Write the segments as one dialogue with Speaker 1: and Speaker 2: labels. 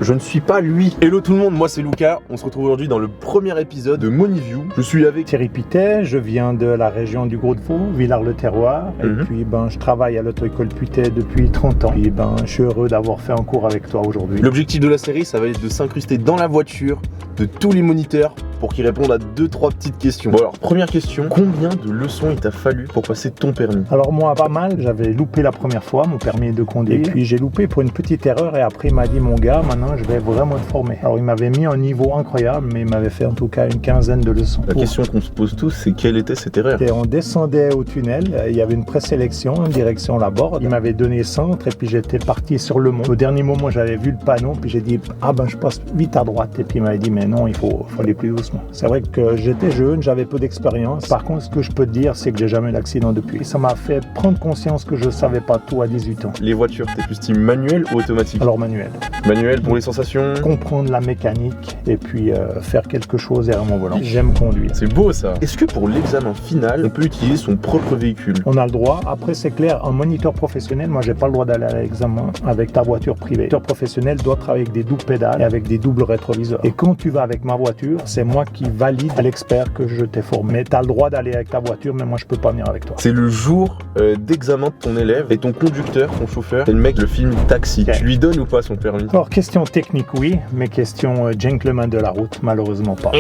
Speaker 1: je ne suis pas lui. Hello tout le monde, moi c'est Lucas. On se retrouve aujourd'hui dans le premier épisode de Moniview. Je suis avec
Speaker 2: Thierry Pittet, je viens de la région du Gros-de-Vaud, Villars-le-Terroir. Et puis je travaille à l'auto-école Pittet depuis 30 ans. Et je suis heureux d'avoir fait un cours avec toi aujourd'hui.
Speaker 1: L'objectif de la série, ça va être de s'incruster dans la voiture de tous les moniteurs pour qu'ils répondent à 2-3 petites questions. Bon alors, première question, combien de leçons il t'a fallu pour passer ton permis?
Speaker 2: Alors moi, pas mal, j'avais loupé la première fois mon permis de conduire. Et puis j'ai loupé pour une petite erreur et après il m'a dit, mon gars, maintenant je vais vraiment te former. Alors il m'avait mis un niveau incroyable, mais il m'avait fait en tout cas une quinzaine de leçons.
Speaker 1: La question qu'on se pose tous, c'est quelle était cette erreur?
Speaker 2: Et on descendait au tunnel, il y avait une présélection en direction la Borde. Il m'avait donné centre et puis j'étais parti sur le mont. Au dernier moment, j'avais vu le panneau, puis j'ai dit, je passe vite à droite. Et puis il m'avait dit, mais non, il faut aller plus doucement. C'est vrai que j'étais jeune, j'avais peu d'expérience. Par contre, ce que je peux te dire, c'est que j'ai jamais eu d'accident depuis. Ça m'a fait prendre conscience que je savais pas tout à 18 ans.
Speaker 1: Les voitures, t'es plus team manuel ou automatique?
Speaker 2: Alors manuel.
Speaker 1: Manuel pour les sensations?
Speaker 2: Comprendre la mécanique et puis faire quelque chose derrière mon volant. J'aime conduire.
Speaker 1: C'est beau ça. Est-ce que pour l'examen final, on peut utiliser son propre véhicule?
Speaker 2: On a le droit. Après, c'est clair, un moniteur professionnel, moi, j'ai pas le droit d'aller à l'examen avec ta voiture privée. Le moniteur professionnel doit travailler avec des doubles pédales et avec des doubles rétroviseurs. Et quand tu vas avec ma voiture, c'est moi qui valide à l'expert que je t'ai formé. Tu as le droit d'aller avec ta voiture, mais moi, je peux pas venir avec toi.
Speaker 1: C'est le jour d'examen de ton élève et ton conducteur, ton chauffeur, c'est le mec de film Taxi. Okay. Tu lui donnes ou pas son permis?
Speaker 2: Alors, question technique, oui, mais question gentleman de la route, malheureusement pas.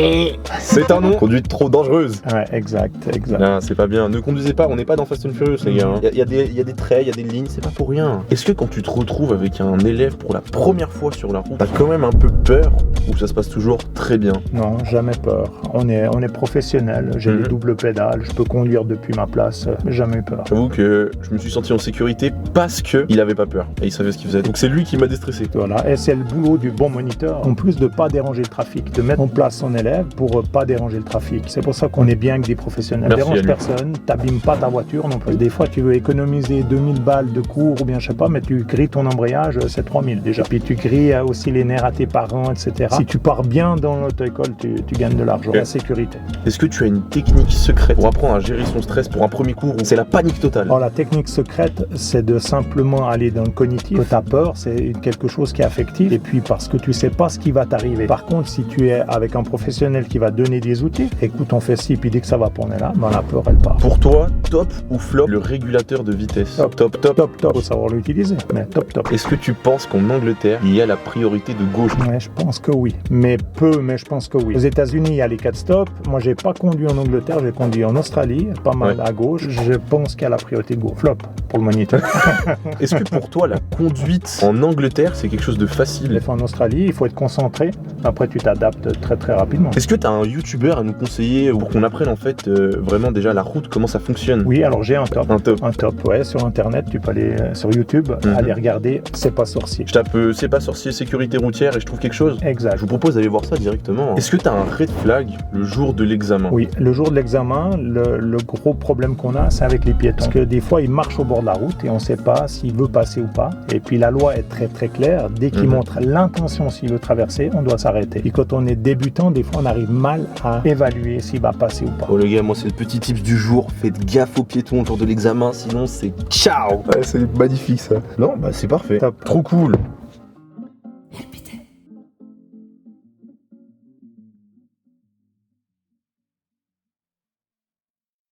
Speaker 1: C'est un nom. Conduite trop dangereuse.
Speaker 2: Ouais, exact.
Speaker 1: Non, c'est pas bien. Ne conduisez pas, on n'est pas dans Fast and Furious, les gars. Il y a des traits, il y a des lignes, c'est pas pour rien. Est-ce que quand tu te retrouves avec un élève pour la première fois sur la route, t'as quand même un peu peur ou ça se passe toujours très bien?
Speaker 2: Non, jamais peur. On est professionnel, j'ai les doubles pédales, je peux conduire depuis ma place, jamais eu peur.
Speaker 1: J'avoue que je me suis senti en sécurité parce qu'il avait pas peur et il savait ce qu'il faisait. Donc c'est lui qui m'a déstressé.
Speaker 2: Voilà, et c'est le boulot du bon moniteur, en plus de pas déranger le trafic, de mettre en place son élève pour pas déranger le trafic. C'est pour ça qu'on est bien avec des professionnels.
Speaker 1: Merci,
Speaker 2: dérange personne, t'abîmes pas ta voiture non plus. Des fois tu veux économiser 2000 balles de cours ou bien je sais pas, mais tu grilles ton embrayage, c'est 3000 déjà. Puis tu grilles aussi les nerfs à tes parents, etc. Si tu pars bien dans l'auto-école, tu gagnes de l'argent, la sécurité.
Speaker 1: Est-ce que tu as une technique secrète pour apprendre à gérer son stress pour un premier cours où c'est la panique totale?
Speaker 2: Alors la technique secrète, c'est de simplement aller dans le cognitif. Quand tu as peur, c'est quelque chose qui est affectif et puis parce que tu sais pas ce qui va t'arriver. Par contre, si tu es avec un professionnel qui va donner des outils, écoute, on fait ci puis dit que ça va pour on est là, la peur elle part.
Speaker 1: Pour toi, top ou flop le régulateur de vitesse?
Speaker 2: Top. Faut savoir l'utiliser, mais top.
Speaker 1: Est-ce que tu penses qu'en Angleterre, il y a la priorité de gauche?
Speaker 2: Ouais, je pense que oui. Mais je pense que oui. Aux États-Unis, il y a les 4 stops. Moi, j'ai pas conduit en Angleterre, j'ai conduit en Australie, pas mal à gauche. Je pense qu'il y a la priorité de gauche. Flop pour le moniteur.
Speaker 1: Est-ce que pour toi, la conduite en Angleterre, c'est quelque chose de facile?
Speaker 2: Les fois en Australie, il faut être concentré. Après, tu t'adaptes très très rapidement.
Speaker 1: Est-ce que tu as un youtubeur à nous conseiller pour qu'on apprenne en fait vraiment déjà la route, comment ça fonctionne?
Speaker 2: Oui, alors j'ai un top, ouais, sur internet, tu peux aller sur YouTube, aller regarder C'est pas sorcier.
Speaker 1: Je tape C'est pas sorcier sécurité routière et je trouve quelque chose?
Speaker 2: Exact.
Speaker 1: Je vous propose d'aller voir ça directement. Est-ce que tu as un red flag le jour de l'examen?
Speaker 2: Oui, le jour de l'examen, le gros problème qu'on a, c'est avec les piétons. Parce que des fois, ils marchent au bord de la route et on ne sait pas s'il veut passer ou pas. Et puis la loi est très très claire. Dès qu'il montre l'intention s'il veut traverser, on doit s'arrêter. Et quand on est débutant, des fois, on arrive mal à évaluer s'il va passer ou pas.
Speaker 1: Oh les gars, moi c'est le petit tips du jour. Faites gaffe aux piétons le jour de l'examen, sinon c'est ciao. Ouais, c'est magnifique ça. Non, c'est parfait.
Speaker 2: Top.
Speaker 1: Trop cool.